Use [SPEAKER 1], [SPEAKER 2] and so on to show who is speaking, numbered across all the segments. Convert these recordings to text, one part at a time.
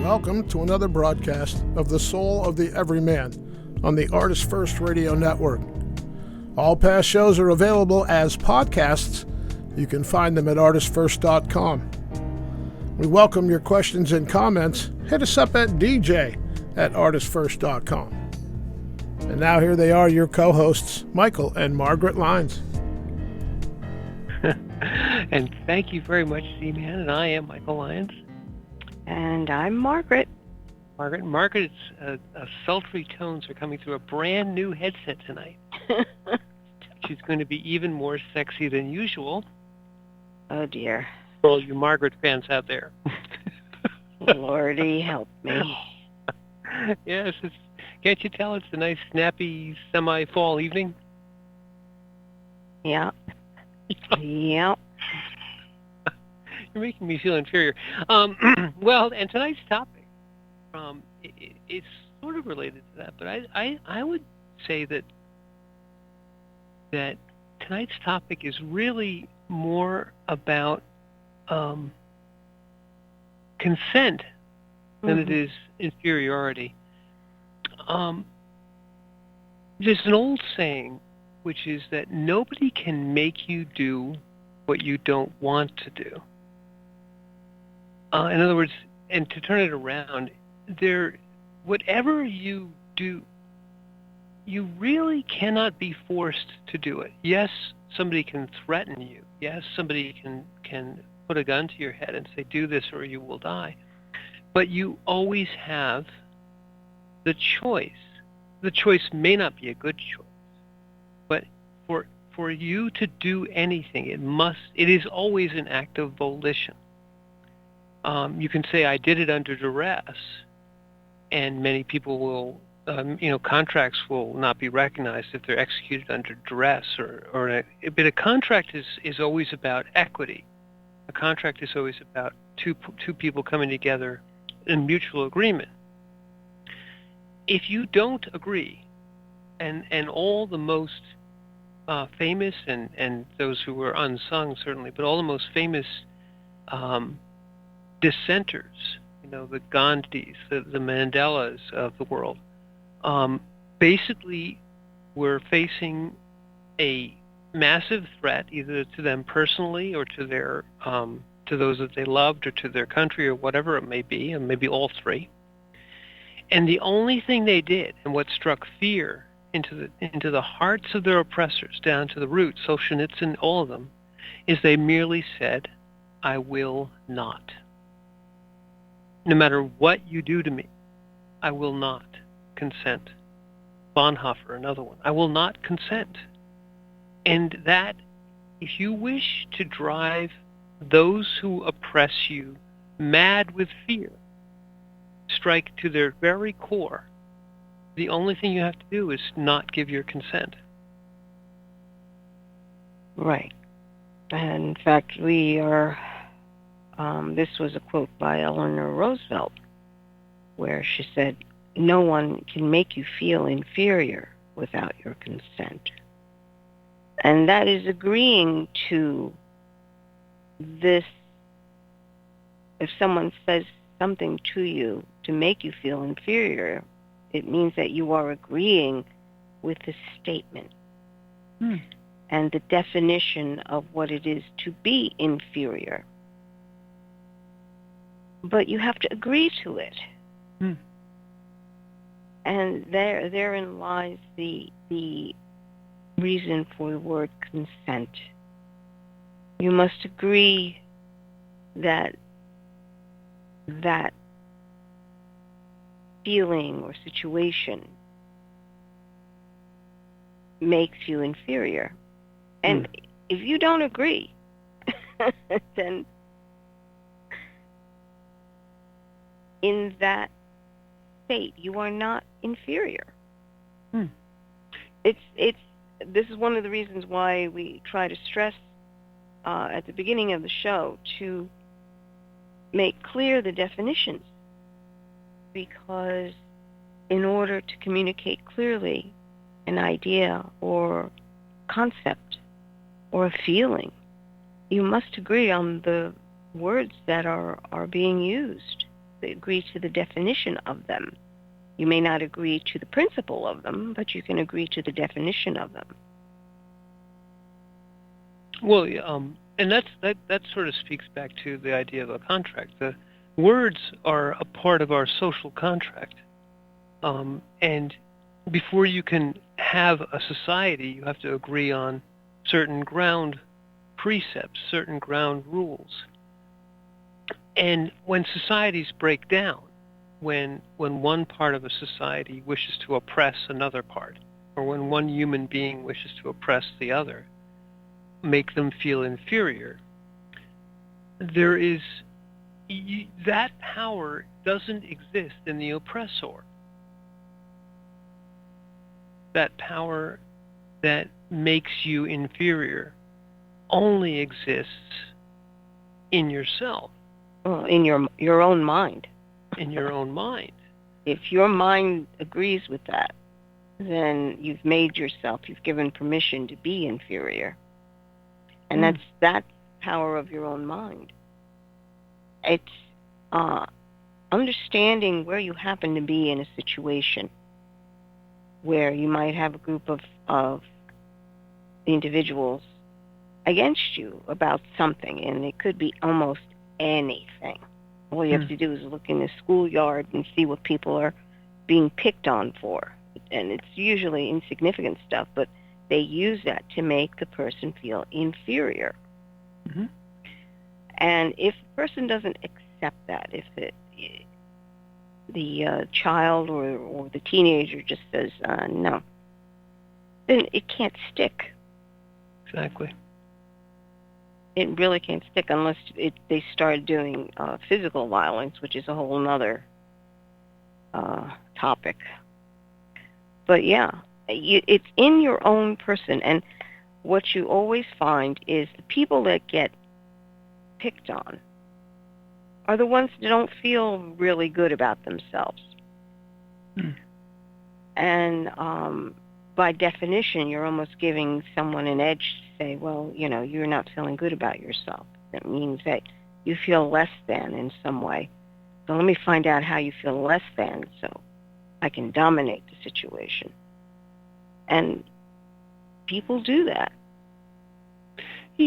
[SPEAKER 1] Welcome to another broadcast of The Soul of the Everyman on the ArtistFirst Radio Network. All past shows are available as podcasts. You can find them at ArtistFirst.com. We welcome your questions and comments. Hit us up at DJ@ArtistFirst.com. And now here they are, your co-hosts, Michael and Margaret Lyons.
[SPEAKER 2] And thank you very much, Z-Man, and I am Michael Lyons.
[SPEAKER 3] And I'm Margaret.
[SPEAKER 2] Margaret's sultry tones are coming through a brand new headset tonight. She's going to be even more sexy than usual.
[SPEAKER 3] Oh, dear.
[SPEAKER 2] For all you Margaret fans out there.
[SPEAKER 3] Lordy, help me.
[SPEAKER 2] Yes, can't you tell it's a nice, snappy, semi-fall evening?
[SPEAKER 3] Yeah. Yep.
[SPEAKER 2] You're making me feel inferior. Well, and tonight's topic, it's sort of related to that, but I would say that tonight's topic is really more about consent than it is inferiority. There's an old saying, which is that nobody can make you do what you don't want to do. In other words, and to turn it around, whatever you do, you really cannot be forced to do it. Yes, somebody can threaten you. Yes, somebody can put a gun to your head and say, do this or you will die. But you always have the choice. The choice may not be a good choice, but for you to do anything, it is always an act of volition. You can say, I did it under duress, and many people will, contracts will not be recognized if they're executed under duress, but a contract is always about equity. A contract is always about two people coming together in mutual agreement. If you don't agree, and all the most famous, and those who were unsung certainly, but all the most famous dissenters, the Gandhis, the Mandelas of the world, basically were facing a massive threat, either to them personally or to their to those that they loved, or to their country, or whatever it may be, and maybe all three. And the only thing they did, and what struck fear into the hearts of their oppressors, down to the root, Solzhenitsyn, all of them, is they merely said, I will not. No matter what you do to me, I will not consent. Bonhoeffer, another one. I will not consent. And that, if you wish to drive those who oppress you mad with fear, strike to their very core, the only thing you have to do is not give your consent.
[SPEAKER 3] Right. And in fact, we are, this was a quote by Eleanor Roosevelt, where she said, no one can make you feel inferior without your consent. And that is agreeing to this. If someone says something to you to make you feel inferior, it means that you are agreeing with the statement and the definition of what it is to be inferior. But you have to agree to it. And therein lies the reason for the word consent. You must agree that feeling or situation makes you inferior. And if you don't agree, then in that state you are not inferior. This is one of the reasons why we try to stress at the beginning of the show to make clear the definitions, because in order to communicate clearly an idea or concept or a feeling, you must agree on the words that are being used. agree to the definition of them. You may not agree to the principle of them, but you can agree to the definition of them.
[SPEAKER 2] Well, and that sort of speaks back to the idea of a contract. The words are a part of our social contract, and before you can have a society, you have to agree on certain ground precepts, certain ground rules. And when societies break down, when one part of a society wishes to oppress another part, or when one human being wishes to oppress the other, make them feel inferior, there is that power doesn't exist in the oppressor. That power that makes you inferior only exists in yourself.
[SPEAKER 3] Well, in your own mind.
[SPEAKER 2] In your own mind.
[SPEAKER 3] If your mind agrees with that, then you've made yourself, you've given permission to be inferior. And that's power of your own mind. It's understanding where you happen to be in a situation where you might have a group of individuals against you about something, and it could be almost anything. All you have to do is look in the schoolyard and see what people are being picked on for. And it's usually insignificant stuff, but they use that to make the person feel inferior.
[SPEAKER 2] Mm-hmm.
[SPEAKER 3] And if the person doesn't accept that, if the child or the teenager just says no, then it can't stick.
[SPEAKER 2] Exactly.
[SPEAKER 3] It really can't stick unless they start doing physical violence, which is a whole other topic. But yeah, it's in your own person. And what you always find is the people that get picked on are the ones that don't feel really good about themselves. And by definition, you're almost giving someone an edge to say, well, you're not feeling good about yourself. That means that you feel less than in some way. So let me find out how you feel less than so I can dominate the situation. And people do that.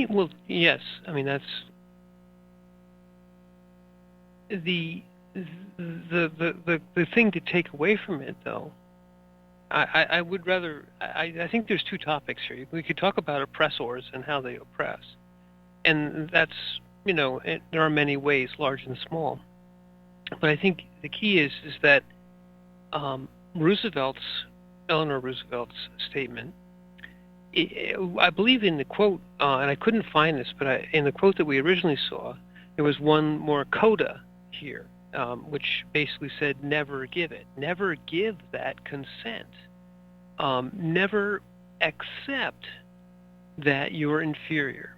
[SPEAKER 2] Well, yes. I mean, that's the thing to take away from it, though. I would rather. I think there's two topics here. We could talk about oppressors and how they oppress, and that's there are many ways, large and small. But I think the key is that Eleanor Roosevelt's statement. I believe in the quote, and I couldn't find this, but in the quote that we originally saw, there was one more coda here, which basically said, never give it. Never give that consent. Never accept that you're inferior.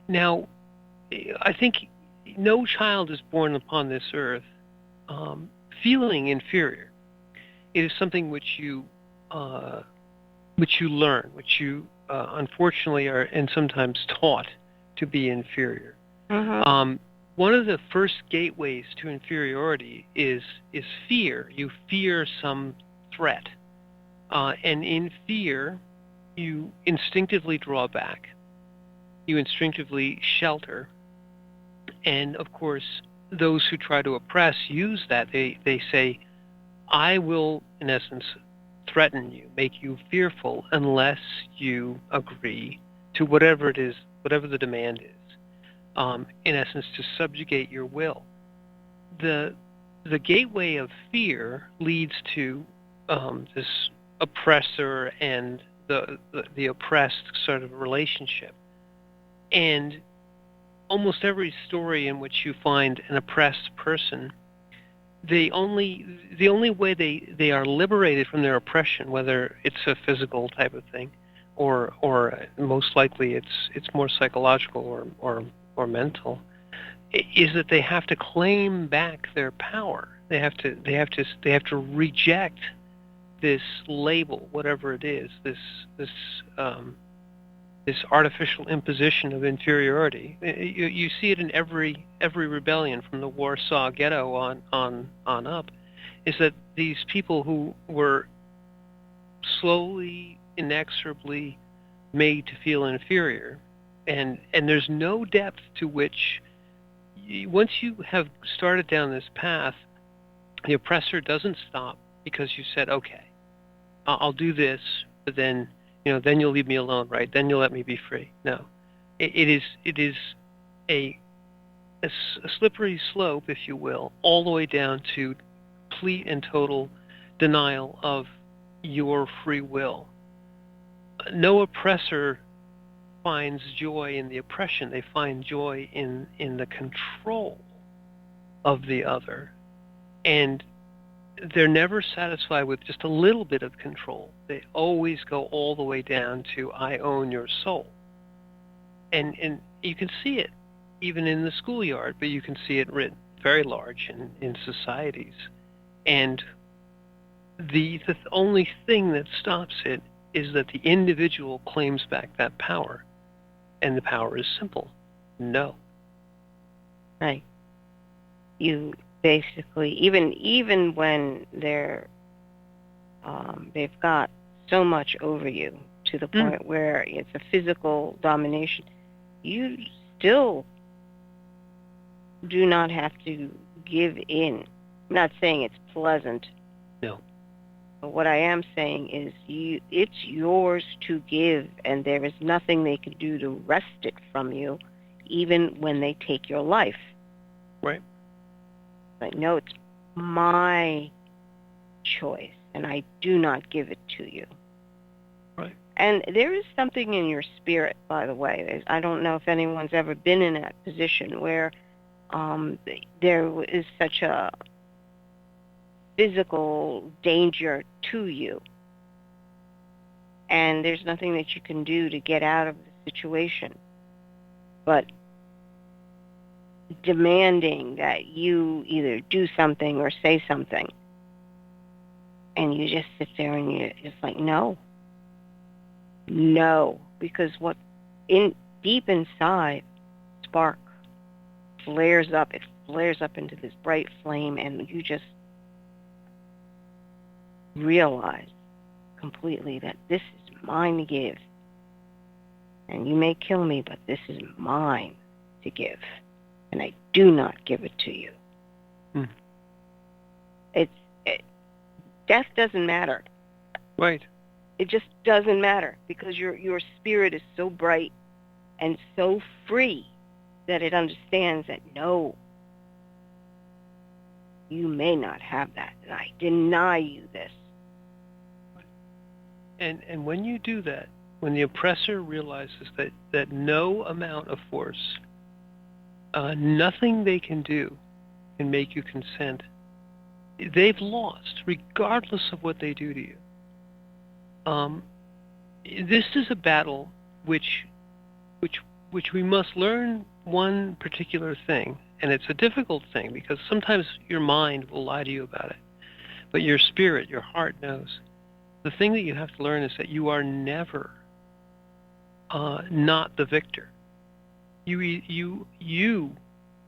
[SPEAKER 2] Now, I think no child is born upon this earth feeling inferior. It is something which you learn, which you unfortunately are and sometimes taught to be inferior.
[SPEAKER 3] Mm-hmm.
[SPEAKER 2] One of the first gateways to inferiority is fear. You fear some threat. And in fear, you instinctively draw back. You instinctively shelter. And, of course, those who try to oppress use that. They say, I will, in essence, threaten you, make you fearful, unless you agree to whatever it is, whatever the demand is. In essence, to subjugate your will. The gateway of fear leads to this oppressor and the oppressed sort of relationship. And almost every story in which you find an oppressed person, the only way they are liberated from their oppression, whether it's a physical type of thing, or most likely it's more psychological or mental, is that they have to claim back their power. They have to reject this label, whatever it is, this artificial imposition of inferiority. You see it in every rebellion from the Warsaw Ghetto on up, is that these people who were slowly, inexorably made to feel inferior, and there's no depth to which, once you have started down this path, the oppressor doesn't stop because you said, okay, I'll do this, but then then you'll leave me alone, right? Then you'll let me be free. No, it is a slippery slope, if you will, all the way down to complete and total denial of your free will. No oppressor finds joy in the oppression. They find joy in the control of the other. And they're never satisfied with just a little bit of control. They always go all the way down to, I own your soul. And you can see it even in the schoolyard, but you can see it written very large in societies. And the only thing that stops it is that the individual claims back that power. And the power is simple. No.
[SPEAKER 3] Right. You basically, even when they've got so much over you to the point where it's a physical domination, you still do not have to give in. I'm not saying it's pleasant.
[SPEAKER 2] No.
[SPEAKER 3] But what I am saying is it's yours to give, and there is nothing they can do to wrest it from you, even when they take your life.
[SPEAKER 2] Right.
[SPEAKER 3] But no, it's my choice, and I do not give it to you.
[SPEAKER 2] Right.
[SPEAKER 3] And there is something in your spirit, by the way. I don't know if anyone's ever been in that position where there is such a physical danger to you, and there's nothing that you can do to get out of the situation, but demanding that you either do something or say something, and you just sit there and you're just like, no, because what deep inside spark flares up into this bright flame, and you just realize completely that this is mine to give, and you may kill me, but this is mine to give, and I do not give it to you. Death doesn't matter.
[SPEAKER 2] Right.
[SPEAKER 3] It just doesn't matter, because your spirit is so bright and so free that it understands that, no, you may not have that, and I deny you this.
[SPEAKER 2] And when you do that, when the oppressor realizes that no amount of force, nothing they can do can make you consent, they've lost, regardless of what they do to you. This is a battle which we must learn one particular thing, and it's a difficult thing because sometimes your mind will lie to you about it, but your spirit, your heart knows. The thing that you have to learn is that you are never not the victor. You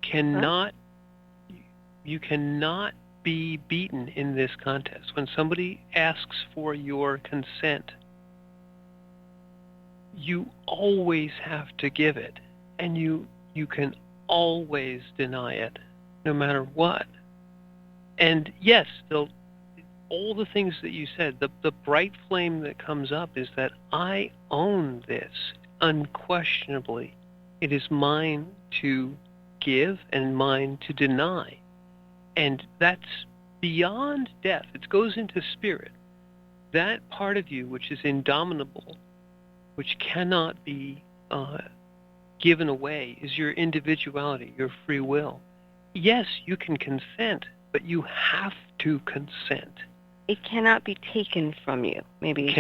[SPEAKER 2] cannot be beaten in this contest. When somebody asks for your consent, you always have to give it, and you can always deny it, no matter what. And yes, all the things that you said, the bright flame that comes up is that I own this unquestionably. It is mine to give and mine to deny. And that's beyond death. It goes into spirit. That part of you which is indomitable, which cannot be given away, is your individuality, your free will. Yes, you can consent, but you have to consent.
[SPEAKER 3] It cannot be taken from you, maybe is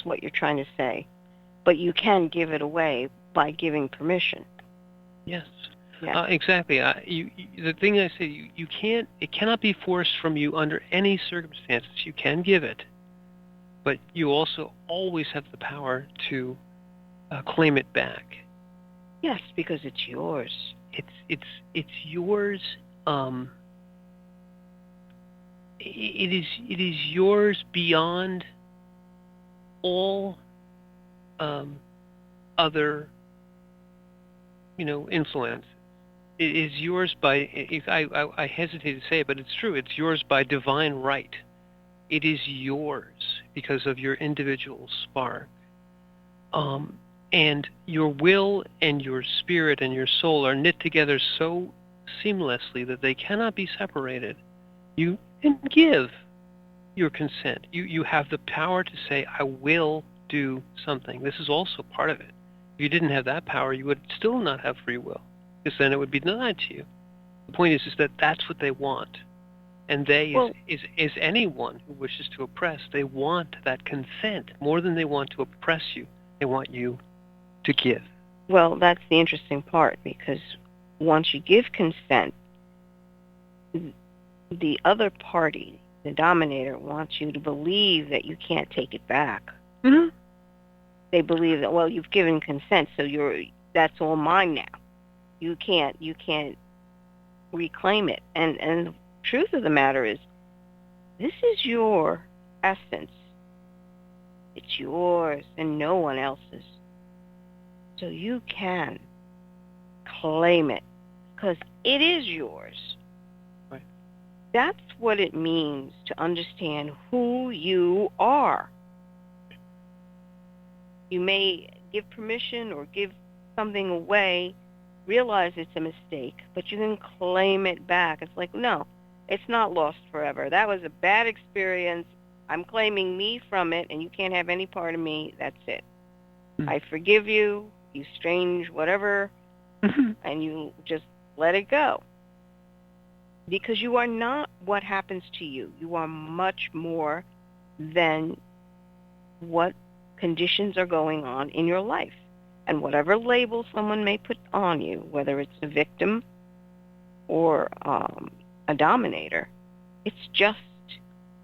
[SPEAKER 3] what you're trying to say. But you can give it away by giving permission.
[SPEAKER 2] Yes.
[SPEAKER 3] Yeah.
[SPEAKER 2] Exactly. The thing I say, it cannot be forced from you under any circumstances. You can give it, but you also always have the power to claim it back.
[SPEAKER 3] Yes, because it's yours.
[SPEAKER 2] It's yours. It is yours beyond all other influence. It is yours by. I hesitate to say it, but it's true. It's yours by divine right. It is yours because of your individual spark. And your will and your spirit and your soul are knit together so seamlessly that they cannot be separated. You can give your consent. You have the power to say, I will do something. This is also part of it. If you didn't have that power, you would still not have free will, because then it would be denied to you. The point is that that's what they want. And is anyone who wishes to oppress. They want that consent more than they want to oppress you. They want you to give.
[SPEAKER 3] Well, that's the interesting part, because once you give consent, the other party, the dominator, wants you to believe that you can't take it back.
[SPEAKER 2] Mm-hmm.
[SPEAKER 3] They believe that, well, you've given consent, so that's all mine now. You can't reclaim it. And the truth of the matter is, this is your essence. It's yours and no one else's. So you can claim it because it is yours.
[SPEAKER 2] Right.
[SPEAKER 3] That's what it means to understand who you are. You may give permission or give something away, realize it's a mistake, but you can claim it back. It's like, no, it's not lost forever. That was a bad experience. I'm claiming me from it, and you can't have any part of me. That's it. I forgive you, you strange whatever, and you just let it go. Because you are not what happens to you. You are much more than what conditions are going on in your life. And whatever label someone may put on you, whether it's a victim or a dominator, it's just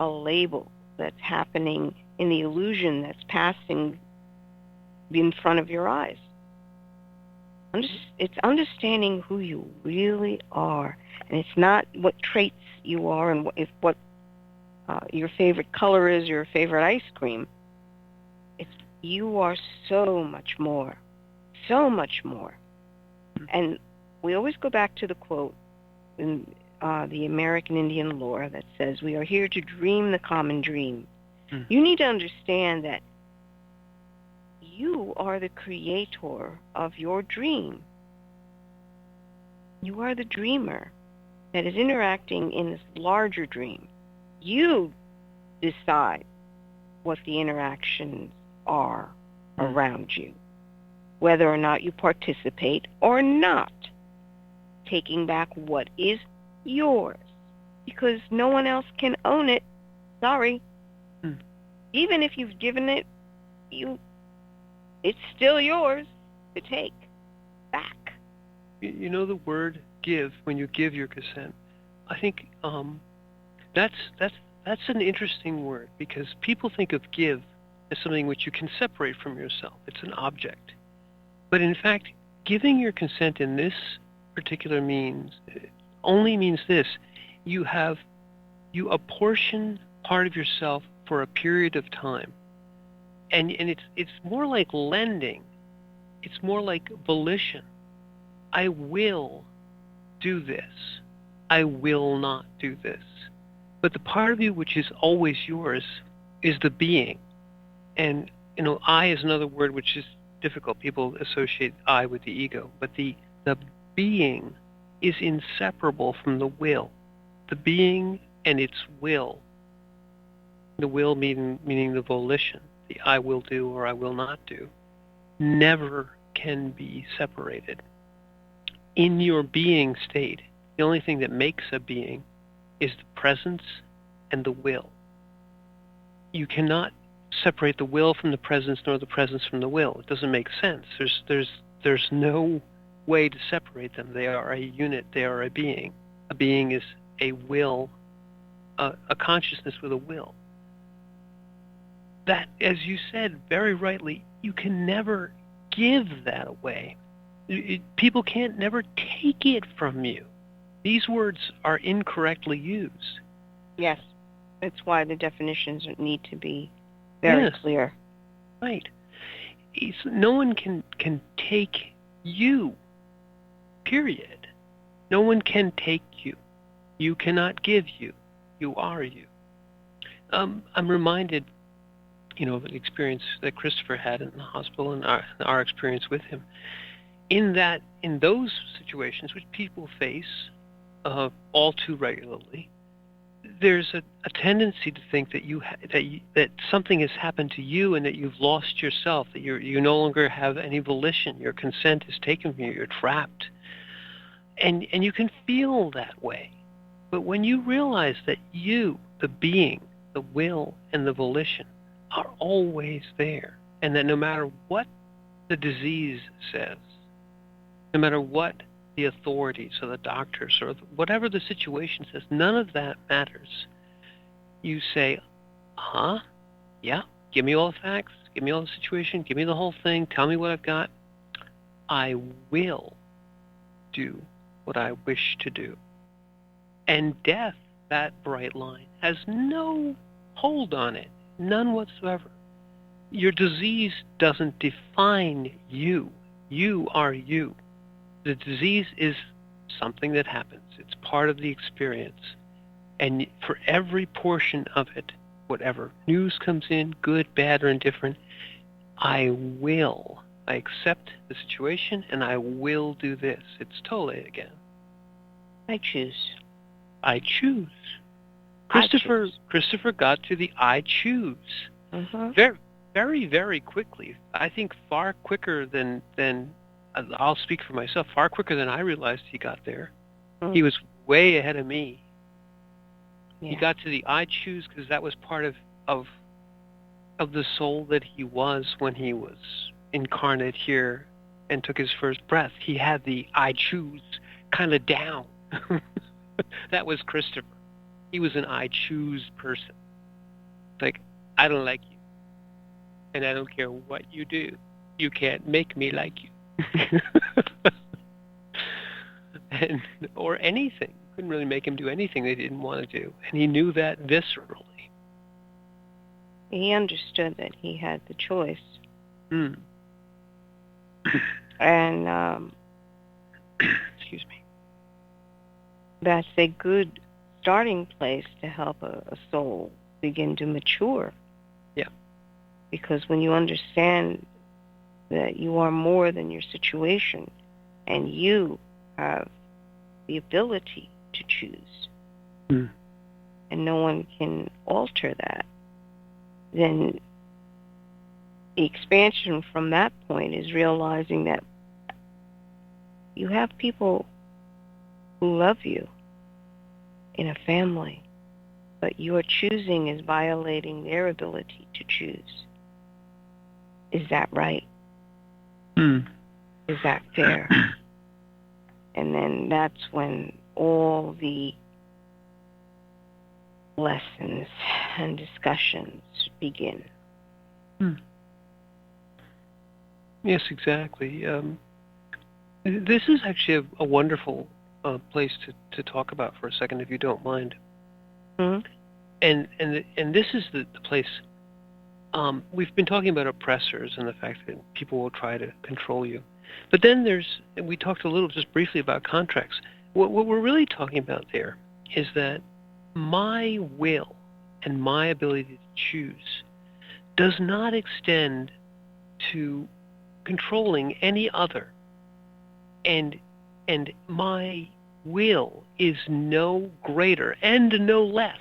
[SPEAKER 3] a label that's happening in the illusion that's passing in front of your eyes. It's understanding who you really are, and it's not what traits you are and what your favorite color is, your favorite ice cream. It's you are so much more, so much more. And we always go back to the quote in the American Indian lore that says, "We are here to dream the common dream." You need to understand that you are the creator of your dream. You are the dreamer that is interacting in this larger dream. You decide what the interactions are around you, whether or not you participate or not, taking back what is yours, because no one else can own it. Sorry. Even if you've given it, it's still yours to take back.
[SPEAKER 2] You know the word give, when you give your consent. I think that's an interesting word, because people think of give as something which you can separate from yourself. It's an object. But in fact, giving your consent in this particular means only means this: you apportion part of yourself for a period of time. And it's more like lending. It's more like volition. I will do this. I will not do this. But the part of you which is always yours is the being. And I is another word which is difficult. People associate I with the ego, but the being is inseparable from the will. The being and its will. The will meaning the volition. The I will do or I will not do, never can be separated. In your being state, the only thing that makes a being is the presence and the will. You cannot separate the will from the presence, nor the presence from the will. It doesn't make sense. There's no way to separate them. They are a unit. They are a being. A being is a will, a consciousness with a will. That, as you said very rightly, you can never give that away. People can't never take it from you. These words are incorrectly used.
[SPEAKER 3] Yes. That's why the definitions need to be very clear.
[SPEAKER 2] Right. No one can take you, period. No one can take you. You cannot give you. You are you. I'm reminded, of an experience that Christopher had in the hospital and our experience with him. In those situations, which people face all too regularly, there's a tendency to think that something has happened to you and that you've lost yourself, that you no longer have any volition, your consent is taken from you, you're trapped. And you can feel that way. But when you realize that you, the being, the will, and the volition are always there, and that no matter what the disease says, no matter what the authorities or the doctors or whatever the situation says, none of that matters. You say, yeah, give me all the facts, give me all the situation, give me the whole thing, tell me what I've got. I will do what I wish to do. And death, that bright line, has no hold on it, none whatsoever. Your disease doesn't define you. You are you. The disease is something that happens. It's part of the experience. And for every portion of it, whatever news comes in, good, bad, or indifferent, I accept the situation, and I will do this. It's Tole again.
[SPEAKER 3] I choose.
[SPEAKER 2] I choose. Christopher got to the I choose very, very, very quickly. I think far quicker than I'll speak for myself, far quicker than I realized he got there. He was way ahead of me. Yeah. He got to the I choose because that was part of the soul that he was when he was incarnate here and took his first breath. He had the I choose kind of down. That was Christopher. He was an I choose person. Like, I don't like you. And I don't care what you do. You can't make me like you. Or anything. Couldn't really make him do anything they didn't want to do. And he knew that viscerally.
[SPEAKER 3] He understood that he had the choice.
[SPEAKER 2] And excuse me.
[SPEAKER 3] That's a good starting place to help a soul begin to mature.
[SPEAKER 2] Yeah.
[SPEAKER 3] Because when you understand that you are more than your situation and you have the ability to choose, and no one can alter that, then the expansion from that point is realizing that you have people who love you in a family, but your choosing is violating their ability to choose. Is that right? Is that fair? And then that's when all the lessons and discussions begin.
[SPEAKER 2] Yes, exactly. This is actually a wonderful place to talk about for a second, if you don't mind. And this is the place. We've been talking about oppressors and the fact that people will try to control you. But then we talked a little just briefly about contracts. What we're really talking about there is that my will and my ability to choose does not extend to controlling any other. And my will is no greater and no less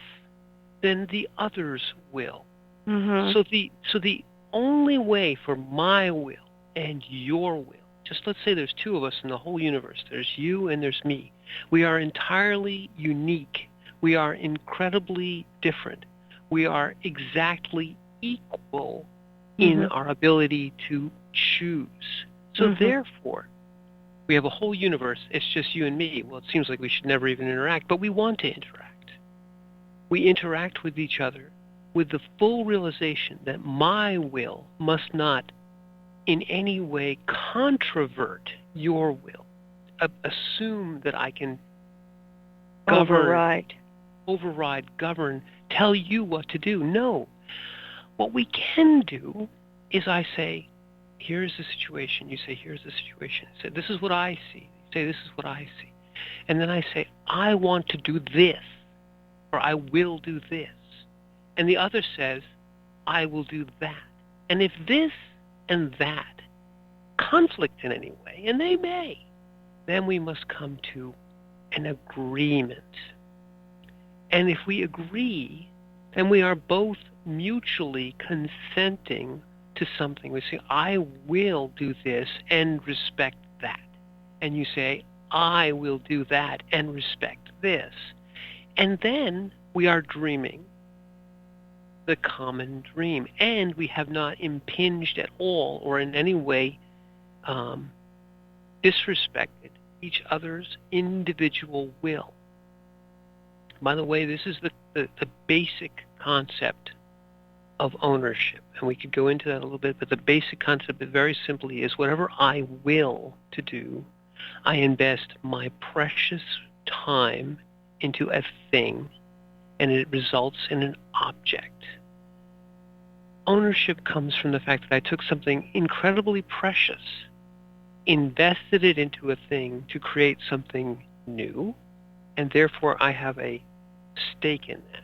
[SPEAKER 2] than the other's will. So the only way for my will and your will, just let's say there's two of us in the whole universe. There's you and there's me. We are entirely unique. We are incredibly different. We are exactly equal in our ability to choose. So therefore, we have a whole universe. It's just you and me. Well, it seems like we should never even interact, but we want to interact. We interact with each other with the full realization that my will must not in any way controvert your will, assume that I can govern, override, govern, tell you what to do. No. What we can do is I say, here's the situation. You say, here's the situation. I say, this is what I see. You say, this is what I see. And then I say, I want to do this, or I will do this. And the other says, I will do that. And if this and that conflict in any way, and they may, then we must come to an agreement. And if we agree, then we are both mutually consenting to something. We say, I will do this and respect that. And you say, I will do that and respect this. And then we are dreaming the common dream. And we have not impinged at all or in any way disrespected each other's individual will. By the way, this is the basic concept of ownership. And we could go into that a little bit, but the basic concept very simply is whatever I will to do, I invest my precious time into a thing, and it results in an object. Ownership comes from the fact that I took something incredibly precious, invested it into a thing to create something new, and therefore I have a stake in that.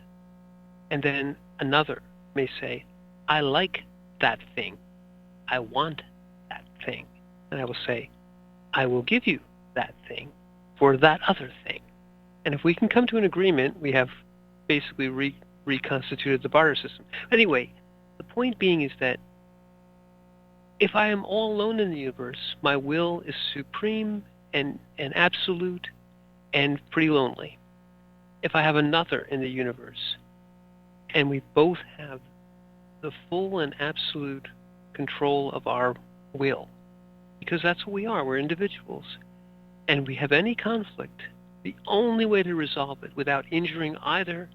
[SPEAKER 2] And then another may say, I like that thing. I want that thing. And I will say, I will give you that thing for that other thing. And if we can come to an agreement, we have basically reconstituted the barter system. Anyway, the point being is that if I am all alone in the universe, my will is supreme and absolute and pretty lonely. If I have another in the universe, and we both have the full and absolute control of our will, because that's what we are, we're individuals, and we have any conflict, the only way to resolve it without injuring either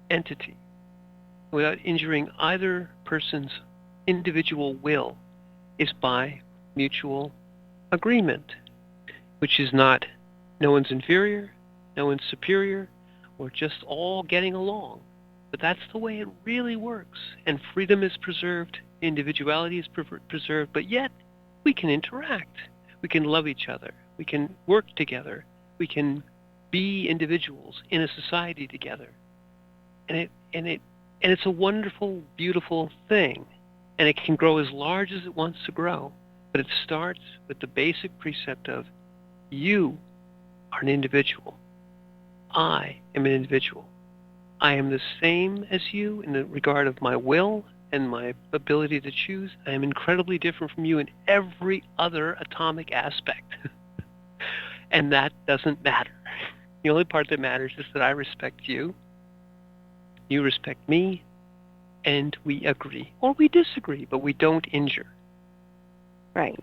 [SPEAKER 2] entity, without injuring either person's individual will, is by mutual agreement, which is not no one's inferior, no one's superior, or just all getting along. But that's the way it really works. And freedom is preserved, individuality is preserved, but yet we can interact. We can love each other. We can work together. We can be individuals in a society together. And it's a wonderful, beautiful thing. And it can grow as large as it wants to grow. But it starts with the basic precept of you are an individual. I am an individual. I am the same as you in the regard of my will and my ability to choose. I am incredibly different from you in every other atomic aspect. And that doesn't matter. The only part that matters is that I respect you, you respect me, and we agree. Or we disagree, but we don't injure.
[SPEAKER 3] Right.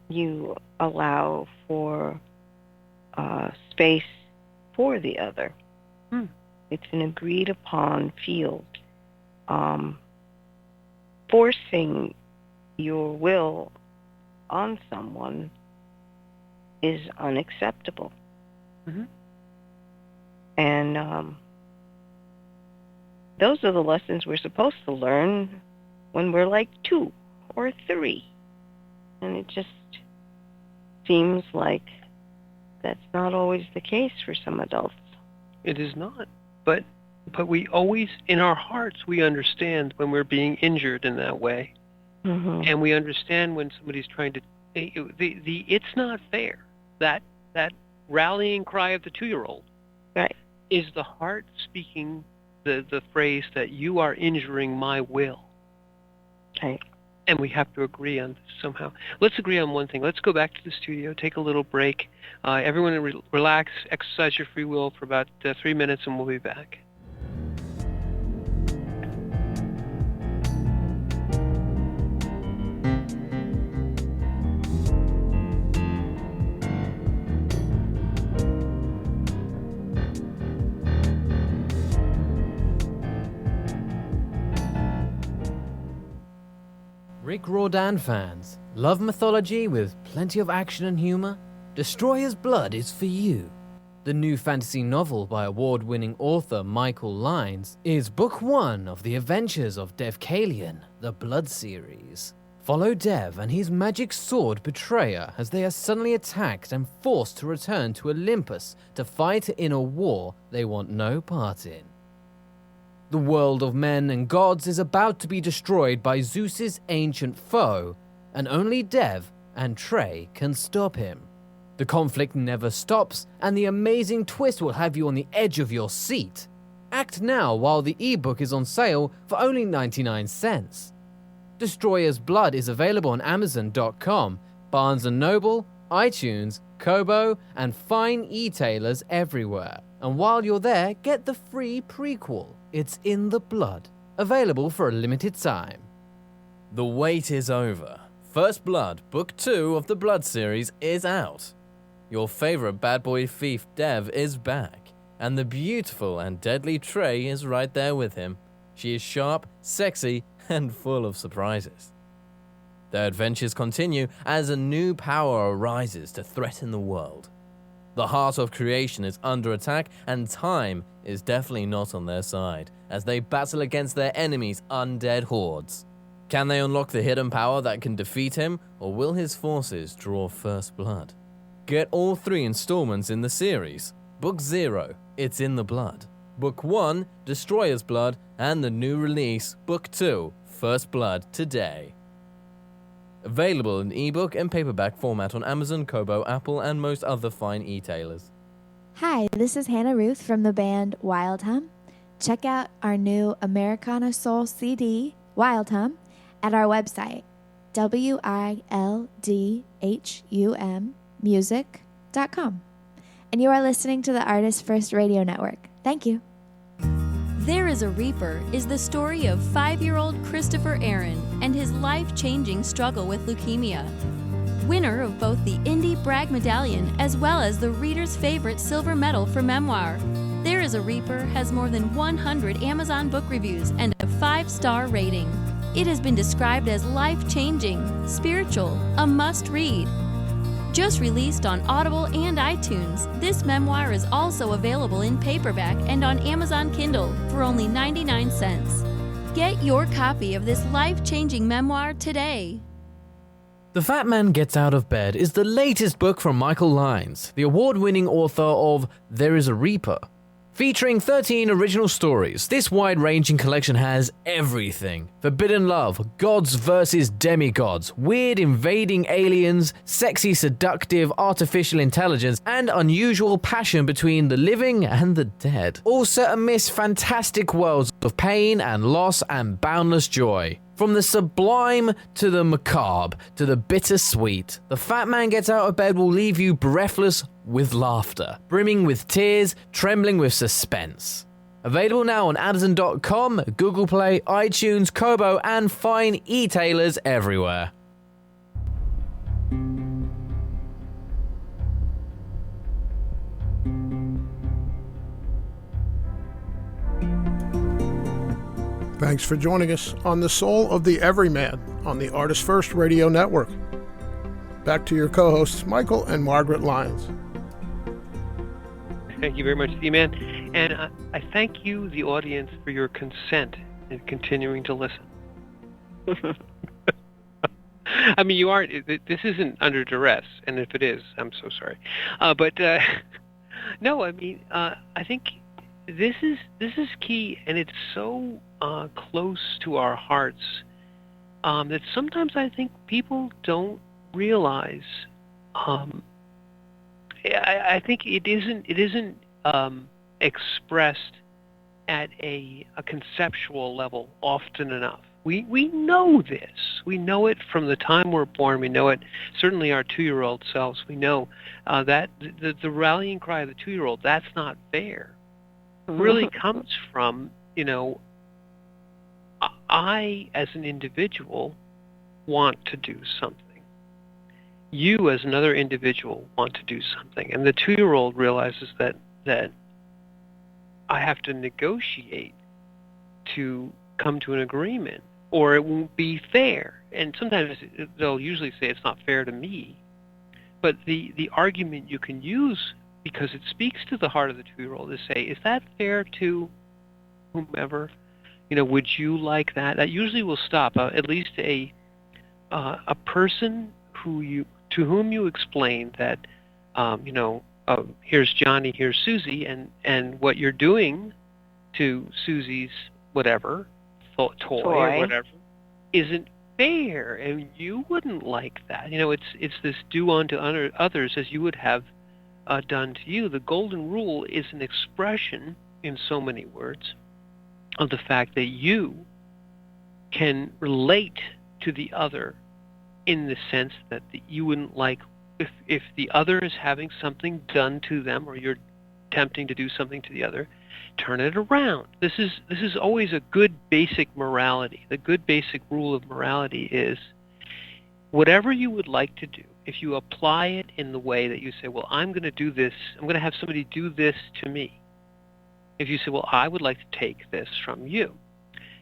[SPEAKER 3] You allow for space for the other. It's an agreed upon field. Forcing your will on someone is unacceptable.
[SPEAKER 2] Mm-hmm.
[SPEAKER 3] And those are the lessons we're supposed to learn when we're like 2 or 3. And it just seems like that's not always the case for some adults.
[SPEAKER 2] It is not. But we always, in our hearts, we understand when we're being injured in that way.
[SPEAKER 3] Mm-hmm.
[SPEAKER 2] And we understand when somebody's trying to, it's not fair. That rallying cry of the 2-year-old
[SPEAKER 3] Right.
[SPEAKER 2] is the heart speaking the phrase that you are injuring my will.
[SPEAKER 3] Right.
[SPEAKER 2] And we have to agree on this somehow. Let's agree on one thing. Let's go back to the studio, take a little break. Everyone relax, exercise your free will for about 3 minutes, and we'll be back.
[SPEAKER 4] Rick Riordan fans, love mythology with plenty of action and humor? Destroyer's Blood is for you. The new fantasy novel by award-winning author Michael Lynes is book 1 of the adventures of Devkalion, the Blood series. Follow Dev and his magic sword Betrayer as they are suddenly attacked and forced to return to Olympus to fight in a war they want no part in. The world of men and gods is about to be destroyed by Zeus's ancient foe, and only Dev and Trey can stop him. The conflict never stops, and the amazing twist will have you on the edge of your seat. Act now while the ebook is on sale for only 99 cents. Destroyer's Blood is available on Amazon.com, Barnes & Noble, iTunes, Kobo, and fine e-tailers everywhere. And while you're there, get the free prequel, It's in the Blood, available for a limited time.
[SPEAKER 5] The wait is over. First Blood, Book 2 of the Blood series is out. Your favorite bad boy thief Dev is back, and the beautiful and deadly Trey is right there with him. She is sharp, sexy, and full of surprises. Their adventures continue as a new power arises to threaten the world. The heart of creation is under attack, and time is definitely not on their side as they battle against their enemies' undead hordes. Can they unlock the hidden power that can defeat him, or will his forces draw first blood? Get all 3 installments in the series. Book 0, It's in the Blood. Book 1, Destroyer's Blood, and the new release, Book 2, First Blood, today. Available in ebook and paperback format on Amazon, Kobo, Apple, and most other fine e-tailers.
[SPEAKER 6] Hi, this is Hannah Ruth from the band Wild Hum. Check out our new Americana Soul CD, Wild Hum, at our website, wildhummusic.com. And you are listening to the ArtistFirst Radio Network. Thank you.
[SPEAKER 7] There is a Reaper is the story of 5-year-old Christopher Aaron and his life-changing struggle with leukemia. Winner of both the Indie Brag Medallion as well as the reader's favorite silver medal for memoir, There is a Reaper has more than 100 Amazon book reviews and a 5-star rating. It has been described as life-changing, spiritual, a must-read. Just released on Audible and iTunes, this memoir is also available in paperback and on Amazon Kindle for only 99 cents. Get your copy of this life-changing memoir today.
[SPEAKER 4] The Fat Man Gets Out of Bed is the latest book from Michael Lynes, the award-winning author of There is a Reaper. Featuring 13 original stories, this wide-ranging collection has everything. Forbidden love, gods versus demigods, weird invading aliens, sexy seductive artificial intelligence, and unusual passion between the living and the dead. All set amidst fantastic worlds of pain and loss and boundless joy. From the sublime to the macabre to the bittersweet, The Fat Man Gets Out of Bed will leave you breathless with laughter, brimming with tears, trembling with suspense. Available now on Amazon.com, Google Play, iTunes, Kobo, and fine e-tailers everywhere.
[SPEAKER 1] Thanks for joining us on The Soul of the Everyman on the ArtistFirst Radio Network. Back to your co-hosts, Michael and Margaret Lyons.
[SPEAKER 2] Thank you very much, Z-Man. And I thank you, the audience, for your consent in continuing to listen. I mean, you aren't. This isn't under duress, and if it is, I'm so sorry. No, I mean, I think this is key, and it's so close to our hearts that sometimes I think people don't realize. I think it isn't expressed at a conceptual level often enough. We know this. We know it from the time we're born. We know it, certainly our 2-year-old selves. We know that the rallying cry of the 2-year-old, that's not fair, really comes from, I, as an individual, want to do something. You, as another individual, want to do something. And the 2-year-old realizes that I have to negotiate to come to an agreement, or it won't be fair. And sometimes they'll usually say it's not fair to me. But the argument you can use, because it speaks to the heart of the 2-year-old, is say, is that fair to whomever? Would you like that? That usually will stop at least a person to whom you explain that, here's Johnny, here's Susie, and what you're doing to Susie's whatever toy or whatever isn't fair, and you wouldn't like that. It's this do unto others as you would have done to you. The golden rule is an expression in so many words of the fact that you can relate to the other in the sense that you wouldn't like if the other is having something done to them, or you're attempting to do something to the other, turn it around. This is always a good basic morality. The good basic rule of morality is whatever you would like to do, if you apply it in the way that you say, well, I'm going to do this, I'm going to have somebody do this to me. If you say, well, I would like to take this from you,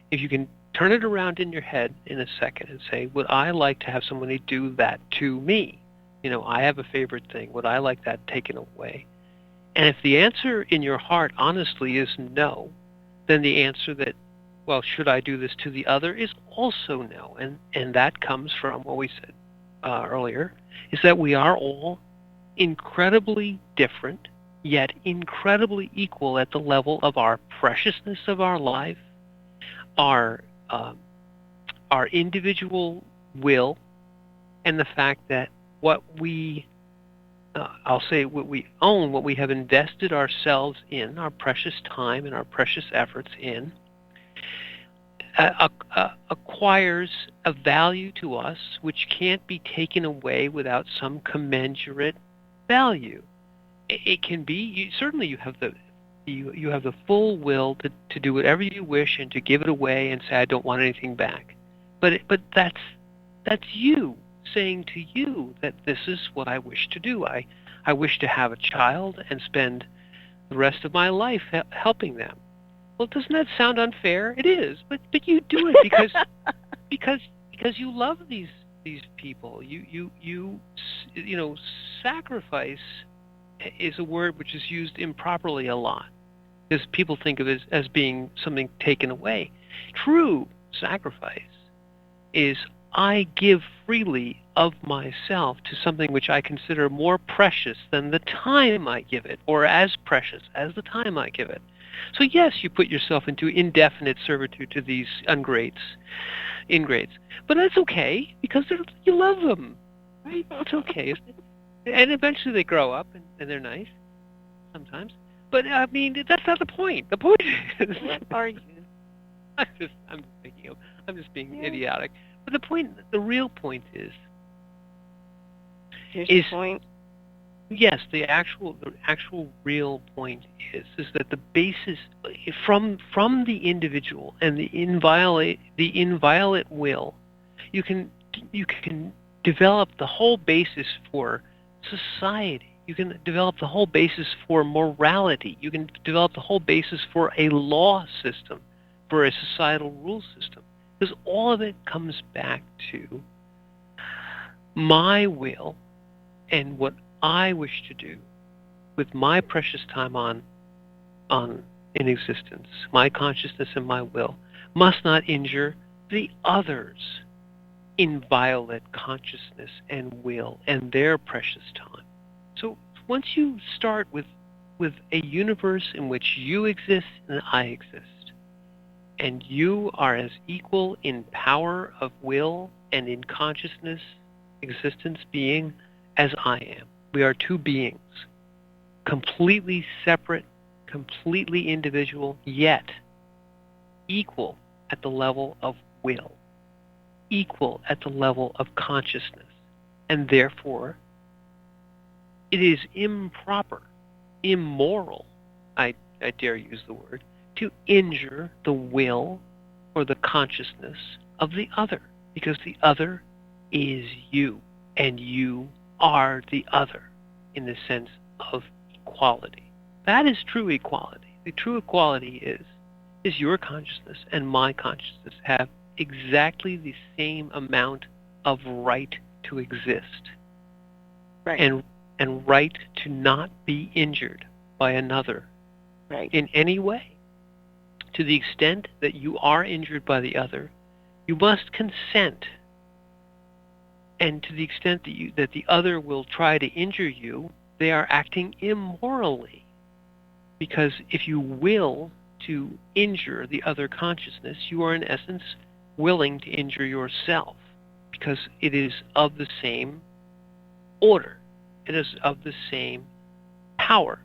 [SPEAKER 2] if you can turn it around in your head in a second and say, would I like to have somebody do that to me? I have a favorite thing. Would I like that taken away? And if the answer in your heart honestly is no, then the answer that, well, should I do this to the other, is also no. And that comes from what we said earlier, is that we are all incredibly different, yet incredibly equal at the level of our preciousness of our life, our individual will, and the fact that what we what we own, what we have invested ourselves in, our precious time and our precious efforts in, acquires a value to us which can't be taken away without some commensurate value. It can be, certainly you have the full will to do whatever you wish and to give it away and say, I don't want anything back. But that's you saying to you that this is what I wish to do. I wish to have a child and spend the rest of my life helping them. Well, doesn't that sound unfair? It is, but you do it because you love these people. You sacrifice is a word which is used improperly a lot, because people think of it as being something taken away. True sacrifice is I give freely of myself to something which I consider more precious than the time I give it, or as precious as the time I give it. So yes, you put yourself into indefinite servitude to these ingrates, but that's okay, because you love them, right? It's okay, isn't it? And eventually they grow up and they're nice sometimes. But I mean, that's not the point. The point is,
[SPEAKER 3] What are you?
[SPEAKER 2] I'm just being idiotic. But the real point is.
[SPEAKER 3] Here's the point.
[SPEAKER 2] Yes, the actual real point is that the basis from the individual and the inviolate will, you can develop the whole basis for society. You can develop the whole basis for morality. You can develop the whole basis for a law system, for a societal rule system. Because all of it comes back to my will and what I wish to do with my precious time in existence. My consciousness and my will must not injure the others' inviolate consciousness and will and their precious time. So once you start with a universe in which you exist and I exist, and you are as equal in power of will and in consciousness, existence, being, as I am. We are two beings, completely separate, completely individual, yet equal at the level of will, equal at the level of consciousness. And therefore, it is improper, immoral, I dare use the word, to injure the will or the consciousness of the other, because the other is you, and you are the other in the sense of equality. That is true equality. The true equality is your consciousness and my consciousness have exactly the same amount of right to exist.
[SPEAKER 3] Right.
[SPEAKER 2] And right to not be injured by another
[SPEAKER 3] Right.
[SPEAKER 2] in any way. To the extent that you are injured by the other, you must consent. And to the extent that the other will try to injure you, they are acting immorally. Because if you will to injure the other consciousness, you are in essence willing to injure yourself, because it is of the same order. It is of the same power.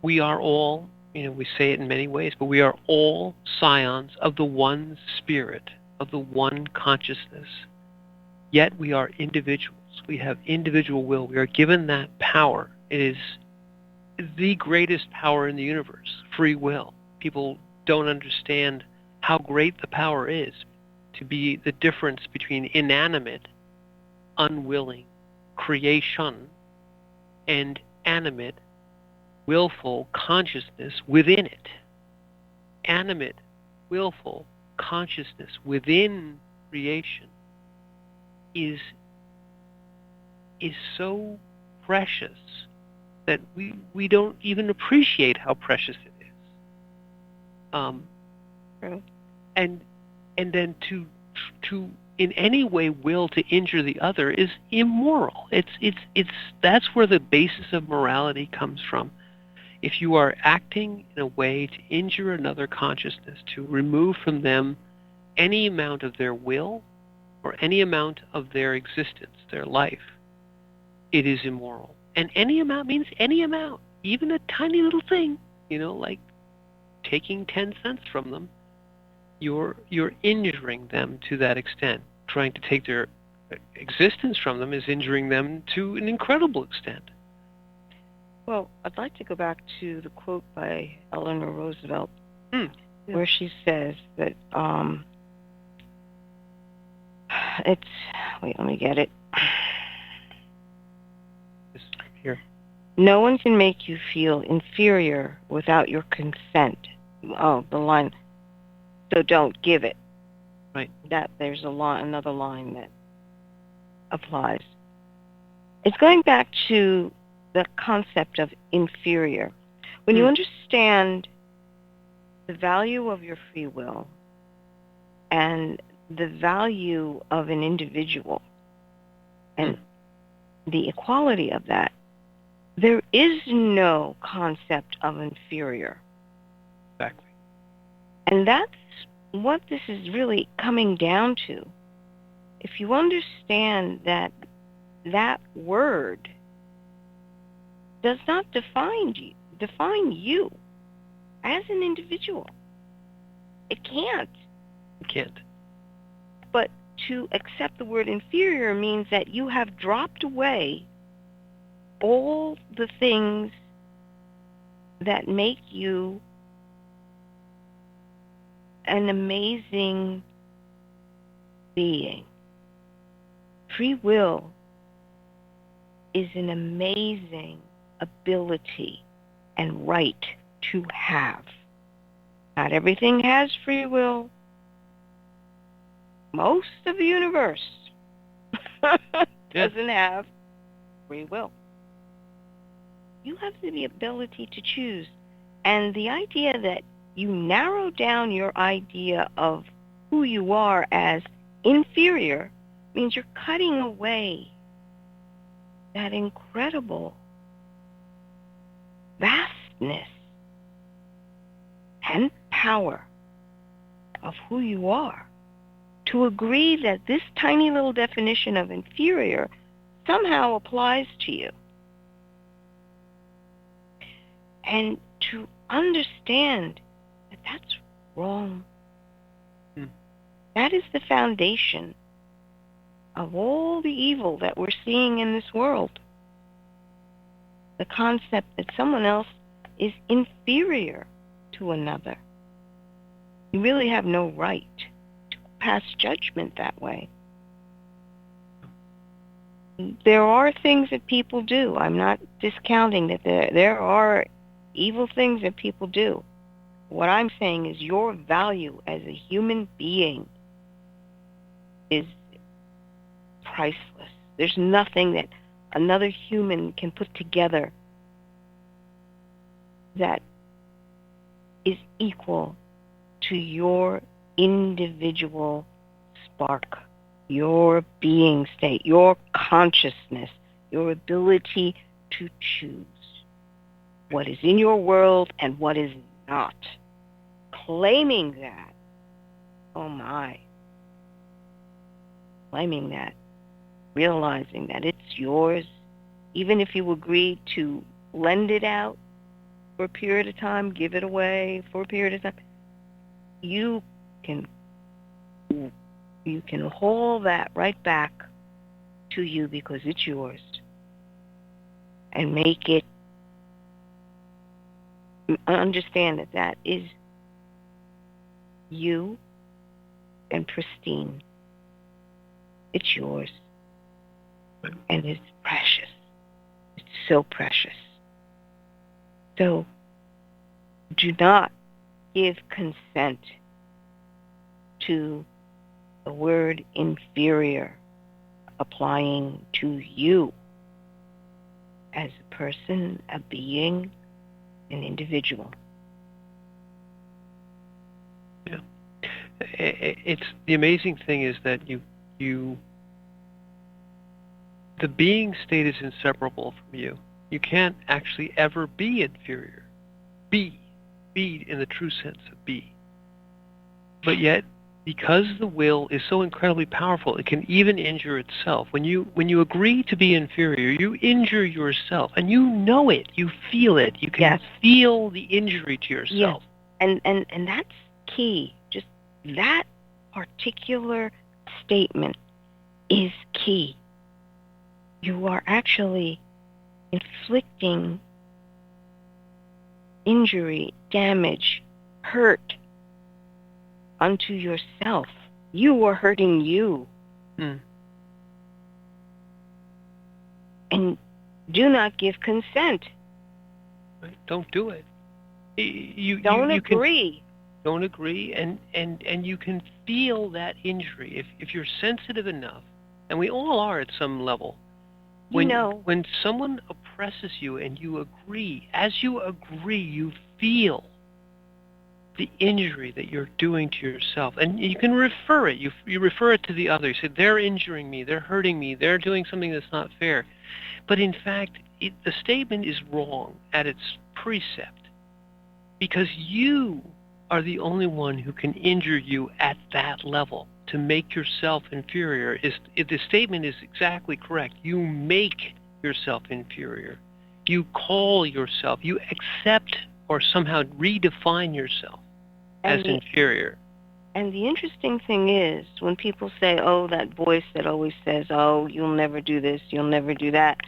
[SPEAKER 2] We are all, we say it in many ways, but we are all scions of the one spirit, of the one consciousness. Yet we are individuals. We have individual will. We are given that power. It is the greatest power in the universe, free will. People don't understand how great the power is, to be the difference between inanimate, unwilling creation and animate, willful consciousness within it. Animate, willful consciousness within creation is so precious that we don't even appreciate how precious it is.
[SPEAKER 3] True.
[SPEAKER 2] And then to in any way will to injure the other is immoral. It's that's where the basis of morality comes from. If you are acting in a way to injure another consciousness, to remove from them any amount of their will or any amount of their existence, their life, it is immoral. And any amount means any amount, even a tiny little thing, like taking 10 cents from them. You're injuring them to that extent. Trying to take their existence from them is injuring them to an incredible extent.
[SPEAKER 3] Well, I'd like to go back to the quote by Eleanor Roosevelt,
[SPEAKER 2] Yeah.
[SPEAKER 3] where she says that wait, let me get it.
[SPEAKER 2] Here.
[SPEAKER 3] No one can make you feel inferior without your consent. Oh, the line. So don't give it.
[SPEAKER 2] Right.
[SPEAKER 3] That there's another line that applies. It's going back to the concept of inferior. When you understand the value of your free will and the value of an individual and the equality of that, there is no concept of inferior.
[SPEAKER 2] Exactly.
[SPEAKER 3] And that's what this is really coming down to. If you understand that that word does not define you as an individual. It can't.
[SPEAKER 2] It can't.
[SPEAKER 3] But to accept the word inferior means that you have dropped away all the things that make you an amazing being. Free will is an amazing ability and right to have. Not everything has free will. Most of the universe doesn't have free will. You have the ability to choose. And the idea that you narrow down your idea of who you are as inferior means you're cutting away that incredible vastness and power of who you are. To agree that this tiny little definition of inferior somehow applies to you. And to understand that that's wrong. That is the foundation of all the evil that we're seeing in this world. The concept that someone else is inferior to another. You really have no right to pass judgment that way. There are things that people do. I'm not discounting that there are evil things that people do. What I'm saying is your value as a human being is priceless. There's nothing that another human can put together that is equal to your individual spark, your being state, your consciousness, your ability to choose what is in your world and what is not. Claiming that, oh my, claiming that, realizing that it's yours, even if you agree to lend it out for a period of time, give it away for a period of time, you can haul that right back to you because it's yours, and make it, understand that that is you and pristine. It's yours. And it's precious. It's so precious. So do not give consent to the word inferior applying to you as a person, a being, an individual.
[SPEAKER 2] Yeah. It's the amazing thing is that the being state is inseparable from you. You can't actually ever be inferior. Be in the true sense of be. But yet, because the will is so incredibly powerful, it can even injure itself. When you agree to be inferior, you injure yourself, and you know it. You feel it. You can feel the injury to yourself.
[SPEAKER 3] Yes. And that's key. Just that particular statement is key. You are actually inflicting injury, damage, hurt unto yourself. You are hurting you. And do not give consent.
[SPEAKER 2] Don't do it.
[SPEAKER 3] Don't agree.
[SPEAKER 2] Don't agree, and you can feel that injury if you're sensitive enough, and we all are at some level. When someone oppresses you and you agree, as you agree, you feel the injury that you're doing to yourself, and you can refer it. You refer it to the other. You say, they're injuring me, they're hurting me, they're doing something that's not fair. But in fact, the statement is wrong at its precept, because you are the only one who can injure you at that level. To make yourself inferior the statement is exactly correct. You make yourself inferior. You call yourself, you accept or somehow redefine yourself as inferior.
[SPEAKER 3] And the interesting thing is, when people say, oh, that voice that always says, oh, you'll never do this, you'll never do that,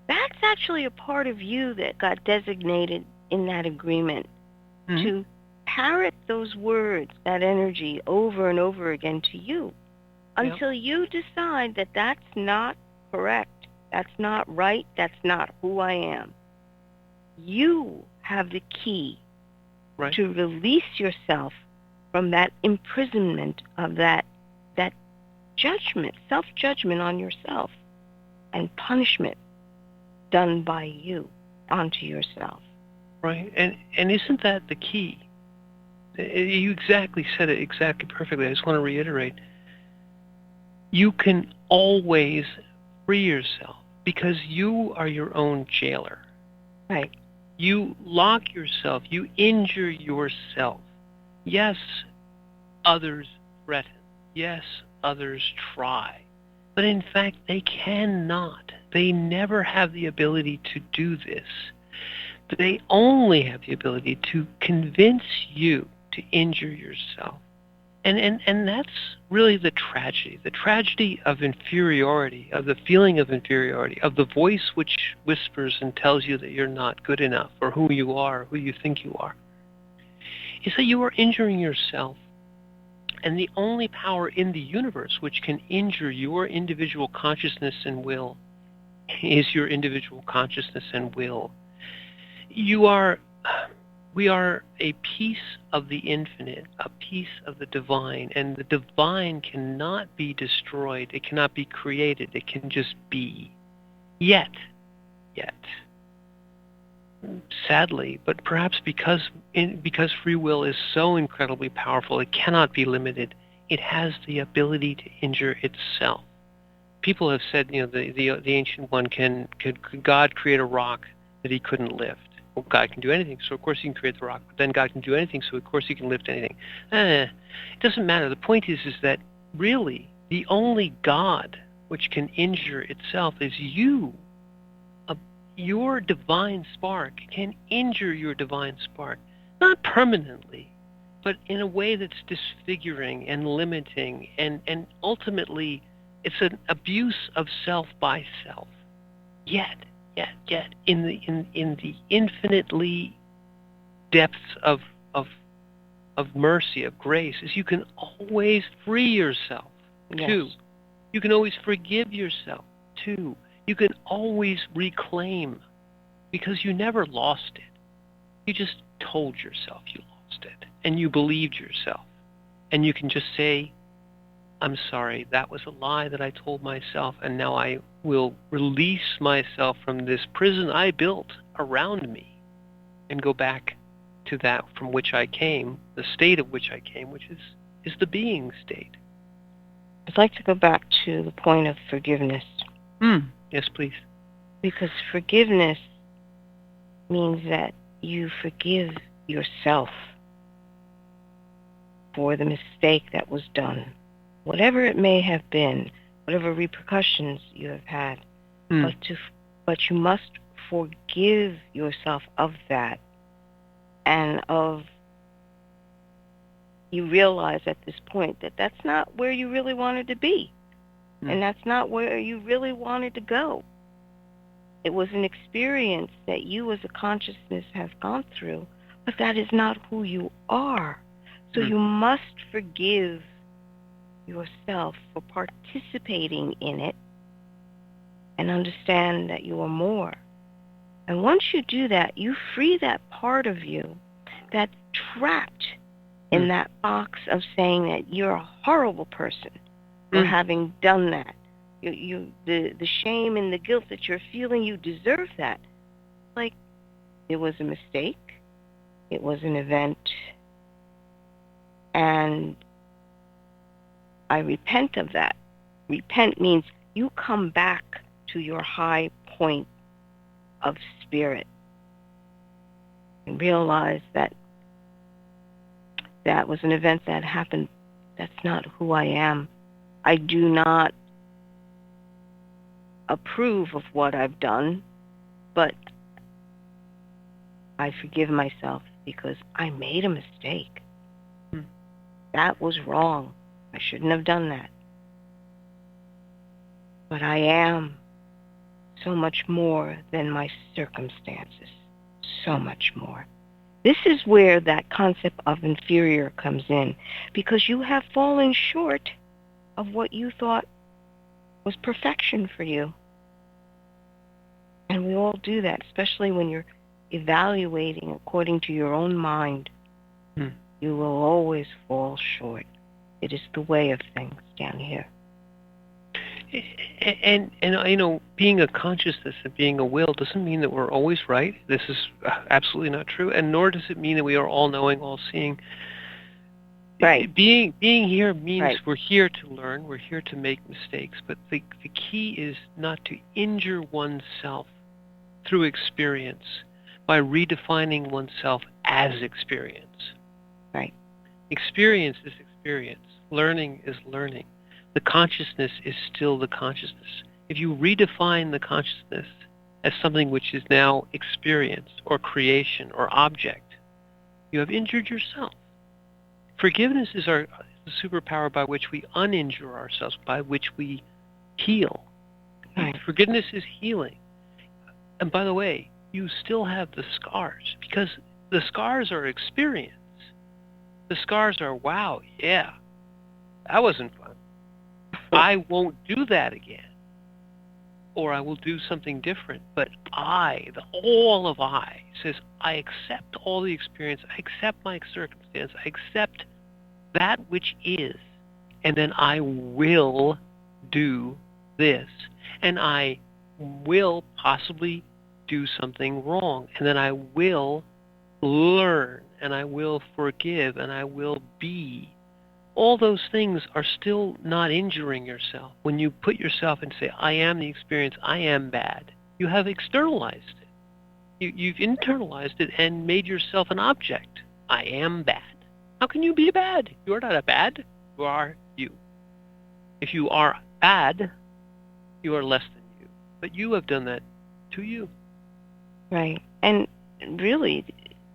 [SPEAKER 3] that's actually a part of you that got designated in that agreement to parrot those words, that energy, over and over again to you until you decide that that's not correct, that's not right, that's not who I am. You have the key to release yourself from that imprisonment of that judgment, self-judgment on yourself, and punishment done by you onto yourself.
[SPEAKER 2] Right, and isn't that the key? You exactly said it exactly perfectly. I just want to reiterate. You can always free yourself because you are your own jailer.
[SPEAKER 3] Right.
[SPEAKER 2] You lock yourself. You injure yourself. Yes, others threaten. Yes, others try. But in fact, they cannot. They never have the ability to do this. They only have the ability to convince you to injure yourself. And that's really the tragedy of inferiority, of the feeling of inferiority, of the voice which whispers and tells you that you're not good enough or who you are, who you think you are, is that you are injuring yourself. And the only power in the universe which can injure your individual consciousness and will is your individual consciousness and will. You are We are a piece of the infinite, a piece of the divine, and the divine cannot be destroyed. It cannot be created. It can just be. Yet, sadly, but perhaps because free will is so incredibly powerful, it cannot be limited. It has the ability to injure itself. People have said, the ancient one could God create a rock that he couldn't lift? Well, God can do anything, so of course he can create the rock. But then God can do anything, so of course he can lift anything. It doesn't matter. The point is that really the only God which can injure itself is you. Your divine spark can injure your divine spark, not permanently, but in a way that's disfiguring and limiting, and ultimately it's an abuse of self by self. Yet, in the infinitely depths of mercy, of grace, is you can always free yourself too. You can always forgive yourself too. You can always reclaim, because you never lost it. You just told yourself you lost it, and you believed yourself. And you can just say, I'm sorry, that was a lie that I told myself, and now I will release myself from this prison I built around me and go back to that from which I came, the state of which I came, which is the being state.
[SPEAKER 3] I'd like to go back to the point of forgiveness.
[SPEAKER 2] Yes, please.
[SPEAKER 3] Because forgiveness means that you forgive yourself for the mistake that was done, whatever it may have been, whatever repercussions you have had. But you must forgive yourself of that, and you realize at this point that that's not where you really wanted to be. And that's not where you really wanted to go. It was an experience that you as a consciousness have gone through, but that is not who you are. So you must forgive yourself for participating in it and understand that you are more. And once you do that, you free that part of you that's trapped in that box of saying that you're a horrible person for having done that. The shame and the guilt that you're feeling, you deserve that. Like, it was a mistake. It was an event. And I repent of that. Repent means you come back to your high point of spirit and realize that that was an event that happened. That's not who I am. I do not approve of what I've done, but I forgive myself because I made a mistake. That was wrong. I shouldn't have done that. But I am so much more than my circumstances. So much more. This is where that concept of inferior comes in, because you have fallen short of what you thought was perfection for you. And we all do that, especially when you're evaluating according to your own mind. You will always fall short. It is the way of things down here.
[SPEAKER 2] And being a consciousness and being a will doesn't mean that we're always right. This is absolutely not true. And nor does it mean that we are all-knowing, all-seeing.
[SPEAKER 3] Right.
[SPEAKER 2] Being here means we're here to learn. We're here to make mistakes. But the key is not to injure oneself through experience by redefining oneself as experience.
[SPEAKER 3] Right.
[SPEAKER 2] Experience is experience. Learning is learning. The consciousness is still the consciousness. If you redefine the consciousness as something which is now experience or creation or object, you have injured yourself. Forgiveness is the superpower by which we uninjure ourselves, by which we heal.
[SPEAKER 3] Right.
[SPEAKER 2] Forgiveness is healing. And by the way, you still have the scars, because the scars are experience. The scars are, wow, yeah, that wasn't fun. I won't do that again. or I will do something different. But all of I, says, I accept all the experience, I accept my circumstance, I accept that which is, and then I will do this, and I will possibly do something wrong, and then I will learn, and I will forgive, and I will be. All those things are still not injuring yourself. When you put yourself and say, I am the experience, I am bad, you have externalized it. You've internalized it and made yourself an object. I am bad. How can you be bad? You are not a bad. You are you. If you are bad, you are less than you. But you have done that to you.
[SPEAKER 3] Right. And really,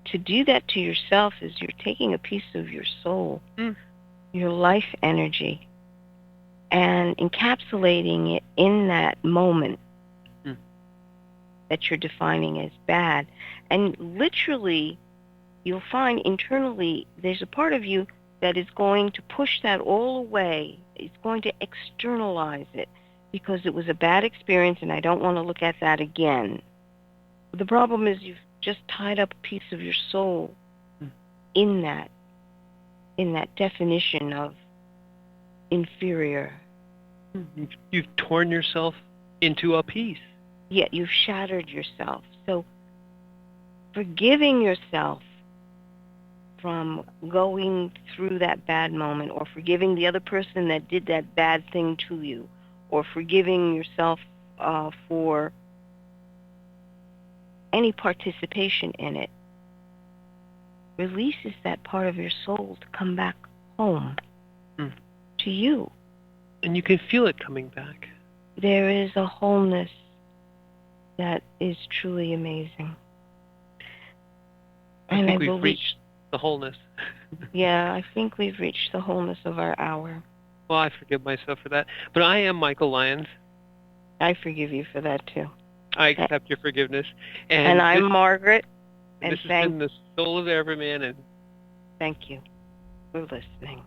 [SPEAKER 3] to do that to yourself is you're taking a piece of your soul, your life energy, and encapsulating it in that moment that you're defining as bad. And literally, you'll find internally there's a part of you that is going to push that all away. It's going to externalize it because it was a bad experience and I don't want to look at that again. The problem is you've just tied up a piece of your soul in that definition of inferior.
[SPEAKER 2] You've torn yourself into a piece.
[SPEAKER 3] Yeah, you've shattered yourself. So forgiving yourself from going through that bad moment, or forgiving the other person that did that bad thing to you, or forgiving yourself for any participation in it, releases that part of your soul to come back home to you.
[SPEAKER 2] And you can feel it coming back.
[SPEAKER 3] There is a wholeness that is truly amazing.
[SPEAKER 2] I think we've reached the wholeness.
[SPEAKER 3] Yeah, I think we've reached the wholeness of our hour.
[SPEAKER 2] Well, I forgive myself for that. But I am Michael Lyons.
[SPEAKER 3] I forgive you for that, too.
[SPEAKER 2] I accept your forgiveness.
[SPEAKER 3] And I'm Margaret. And
[SPEAKER 2] this has been the Soul of Everyman. And
[SPEAKER 3] thank you for listening.